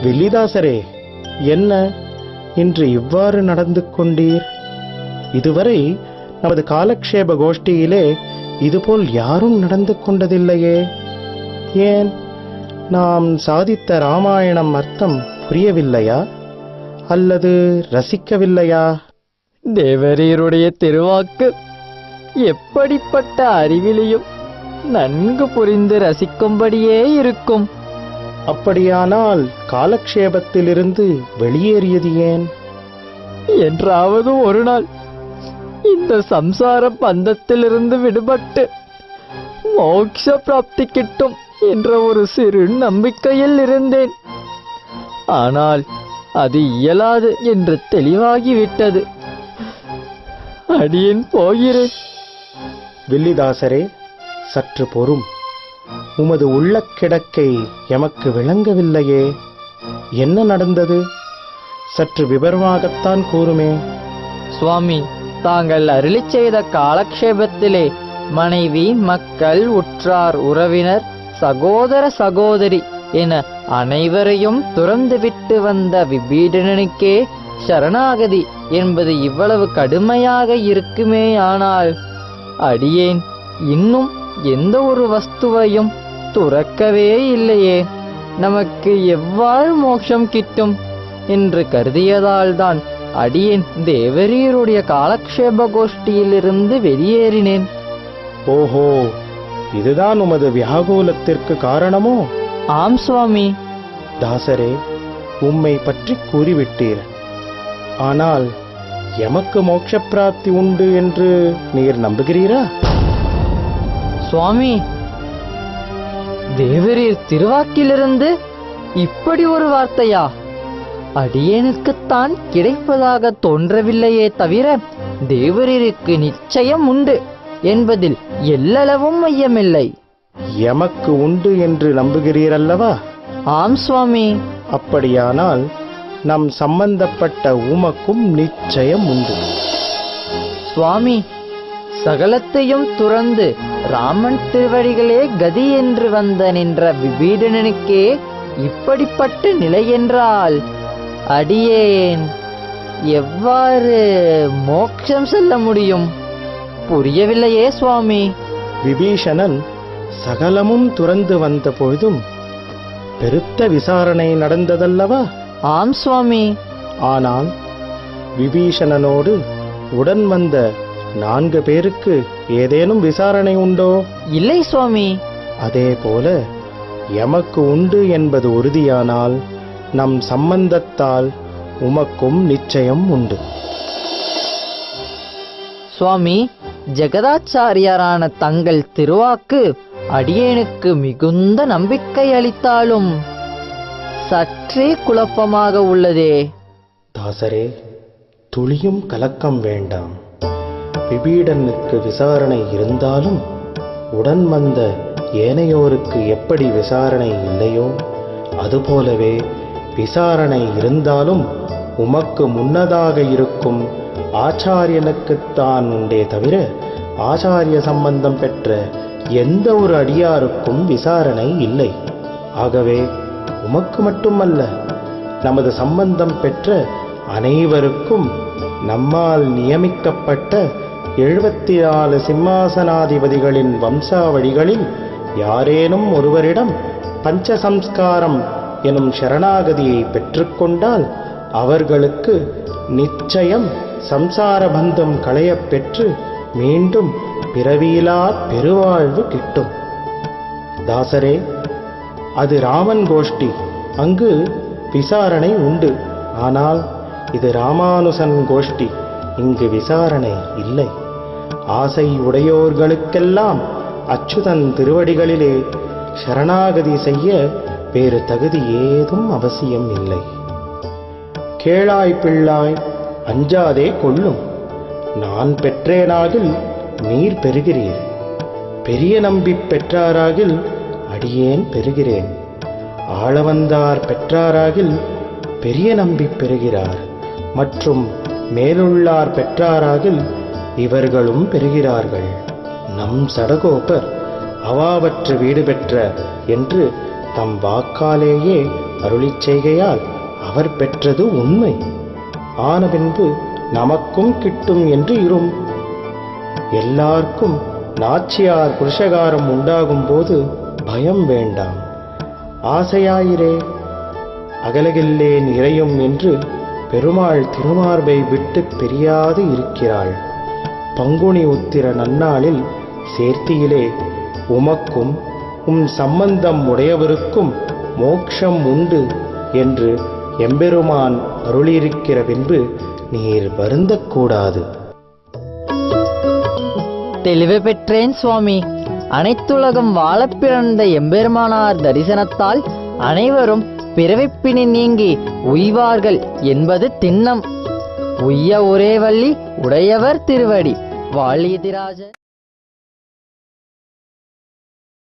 வில்லிதாசரே, என்ன இன்று இவ்வாறு நடந்து கொண்டீர்? இதுவரை நமது காலக்ஷேப கோஷ்டியிலே இதுபோல் யாரும் நடந்து கொண்டதில்லையே. ஏன், நாம் சாதித்த ராமாயணம் அர்த்தம் புரியவில்லையா அல்லது ரசிக்கவில்லையா? தேவரீருடைய திருவாக்கு எப்படிப்பட்ட அறிவிலையும் நன்கு புரிந்து ரசிக்கும்படியே இருக்கும். அப்படியானால் காலக்ஷேபத்திலிருந்து வெளியேறியது ஏன்? என்றாவது ஒரு நாள் இந்த சம்சார பந்தத்திலிருந்து விடுபட்டு மோட்ச பிராப்தி கிட்டும் என்ற ஒரு சிறு நம்பிக்கையில் இருந்தேன். ஆனால் அது இயலாது என்று தெளிவாகிவிட்டது. அடியேன் போகிறேன். வில்லிதாசரே, சற்று பொறும். உமது உள்ள கிடக்கை எமக்கு விளங்கவில்லையே. என்ன நடந்தது? சற்று விவரமாகத்தான் கூறுமே. சுவாமி, தாங்கள் அருளிச் செய்த காலக்ஷேபத்திலே மனைவி, மக்கள், உற்றார், உறவினர், சகோதர சகோதரி என அனைவரையும் துறந்துவிட்டு வந்த விபீடனனுக்கே சரணாகதி என்பது இவ்வளவு கடுமையாக இருக்குமேயானால் அடியேன் இன்னும் எந்த ஒரு வஸ்துவையும் துறக்கவே இல்லையே. நமக்கு எவ்வாறு மோட்சம் கிட்டும் என்று கருதியதால்தான் அடியேன் தேவரீருடைய காலக்ஷேப கோஷ்டியிலிருந்து வெளியேறினேன். ஓஹோ, இதுதான் உமது வியாகுலத்திற்கு காரணமோ? ஆம் சுவாமி. தாசரே, உம்மை பற்றி கூறிவிட்டீர். ஆனால் எமக்கு மோட்ச பிராப்தி உண்டு என்று நீர் நம்புகிறீரா? சுவாமி, தேவரீர் திருவாக்கிலிருந்து இப்படி ஒரு வார்த்தையா? அடியேனுக்குத்தான் கிடைப்பதாக தோன்றவில்லையே தவிர தேவரீருக்கு நிச்சயம் உண்டு என்பதில் எல்லளவும் ஐயமில்லை. எமக்கு உண்டு என்று நம்புகிறீரல்லவா? ஆம் சுவாமி. அப்படியானால் நம் சம்பந்தப்பட்ட உமக்கும் நிச்சயம் உண்டு. சுவாமி, சகலத்தையும் துறந்து ராமன் திருவடிகளே கதி என்று வந்த நின்ற விபீடனனுக்கே இப்படிப்பட்ட நிலை என்றால் அடியேன் எவ்வாறு மோட்சம் செல்ல முடியும்? புரியவில்லையே சுவாமி. விபீஷணன் சகலமும் துறந்து வந்த பொழுதும் பெருத்த விசாரணை நடந்ததல்லவா? ஆம் சுவாமி. ஆனால் விபீஷணனோடு உடன் வந்த 4 பேருக்கு ஏதேனும் விசாரணை உண்டோ? இல்லை சுவாமி. அதே போல எமக்கு உண்டு என்பது உறுதியானால் நம் சம்பந்தத்தால் உமக்கும் நிச்சயம் உண்டு. சுவாமி, ஜெகதாச்சாரியாரான தங்கள் திருவாக்கு அடியேனுக்கு மிகுந்த நம்பிக்கை அளித்தாலும் சற்றே குழப்பமாக உள்ளதே. தாசரே, துளியும் கலக்கம் வேண்டாம். விபீடனுக்கு விசாரணை இருந்தாலும் உடன் வந்த ஏனையோருக்கு எப்படி விசாரணை இல்லையோ அதுபோலவே விசாரணை இருந்தாலும் உமக்கு முன்னதாக இருக்கும் ஆச்சாரியனுக்குத்தான் உண்டே தவிர ஆச்சாரிய சம்பந்தம் பெற்ற எந்த ஒரு அடியாருக்கும் விசாரணை இல்லை. ஆகவே உமக்கு மட்டுமல்ல, நமது சம்பந்தம் பெற்ற அனைவருக்கும் நம்மால் நியமிக்கப்பட்ட 74 சிம்மாசனாதிபதிகளின் வம்சாவழிகளில் யாரேனும் ஒருவரிடம் பஞ்சசம்ஸ்காரம் எனும் சரணாகதியை பெற்றுக்கொண்டால் அவர்களுக்கு நிச்சயம் சம்சார பந்தம் களையப் பெற்று மீண்டும் பிறவியிலா பெருவாழ்வு கிட்டும். தாசரே, அது ராமன் கோஷ்டி. அங்கு விசாரணை உண்டு. ஆனால் இது ராமானுசன் கோஷ்டி. இங்கு விசாரணை இல்லை. ஆசை உடையோர்களுக்கெல்லாம் அச்சுதன் திருவடிகளிலே சரணாகதி செய்ய வேறு தகுதி ஏதும் அவசியம் இல்லை. கேளாய் பிள்ளாய், அஞ்சாதே கொள்ளும். நான் பெற்றேனாகில் நீர் பெறுகிறீர். பெரிய நம்பி பெற்றாராகில் அடியேன் பெறுகிறேன். ஆளவந்தார் பெற்றாராகில் பெரிய நம்பி பெறுகிறார். மற்றும் மேலுள்ளார் பெற்றாராகில் இவர்களும் பெறுகிறார்கள். நம் சடகோபர் அவாவற்று வீடு பெற்ற என்று தம் வாக்காலேயே அருளிச் செய்கையால் அவர் பெற்றது உண்மை. ஆன பின்பு நமக்கும் கிட்டும் என்று இரும். எல்லாருக்கும் நாச்சியார் புருஷகாரம் உண்டாகும் போது பயம் வேண்டாம். ஆசையாயிரே அகலகில்லேன் இறையும் என்று பெருமாள் திருமார்பை விட்டு பிரியாது இருக்கிறாள். பங்குனி உத்திர நன்னாளில் சேர்த்தியிலே உமக்கும் சம்பந்தம் உடையவருக்கும் மோட்சம் உண்டு என்று எம்பெருமான் அருளியிருக்கிற பின்பு நீர் வருந்தக்கூடாது. தெளிவு பெற்றேன் சுவாமி. அனைத்துலகம் வாழப் பிறந்த எம்பெருமானார் தரிசனத்தால் அனைவரும் பிறவிப்பினி நீங்கி உய்வார்கள் என்பது திண்ணம். உய்ய ஒரே வள்ளி உடையவர் திருவடி. வாழியதிராஜ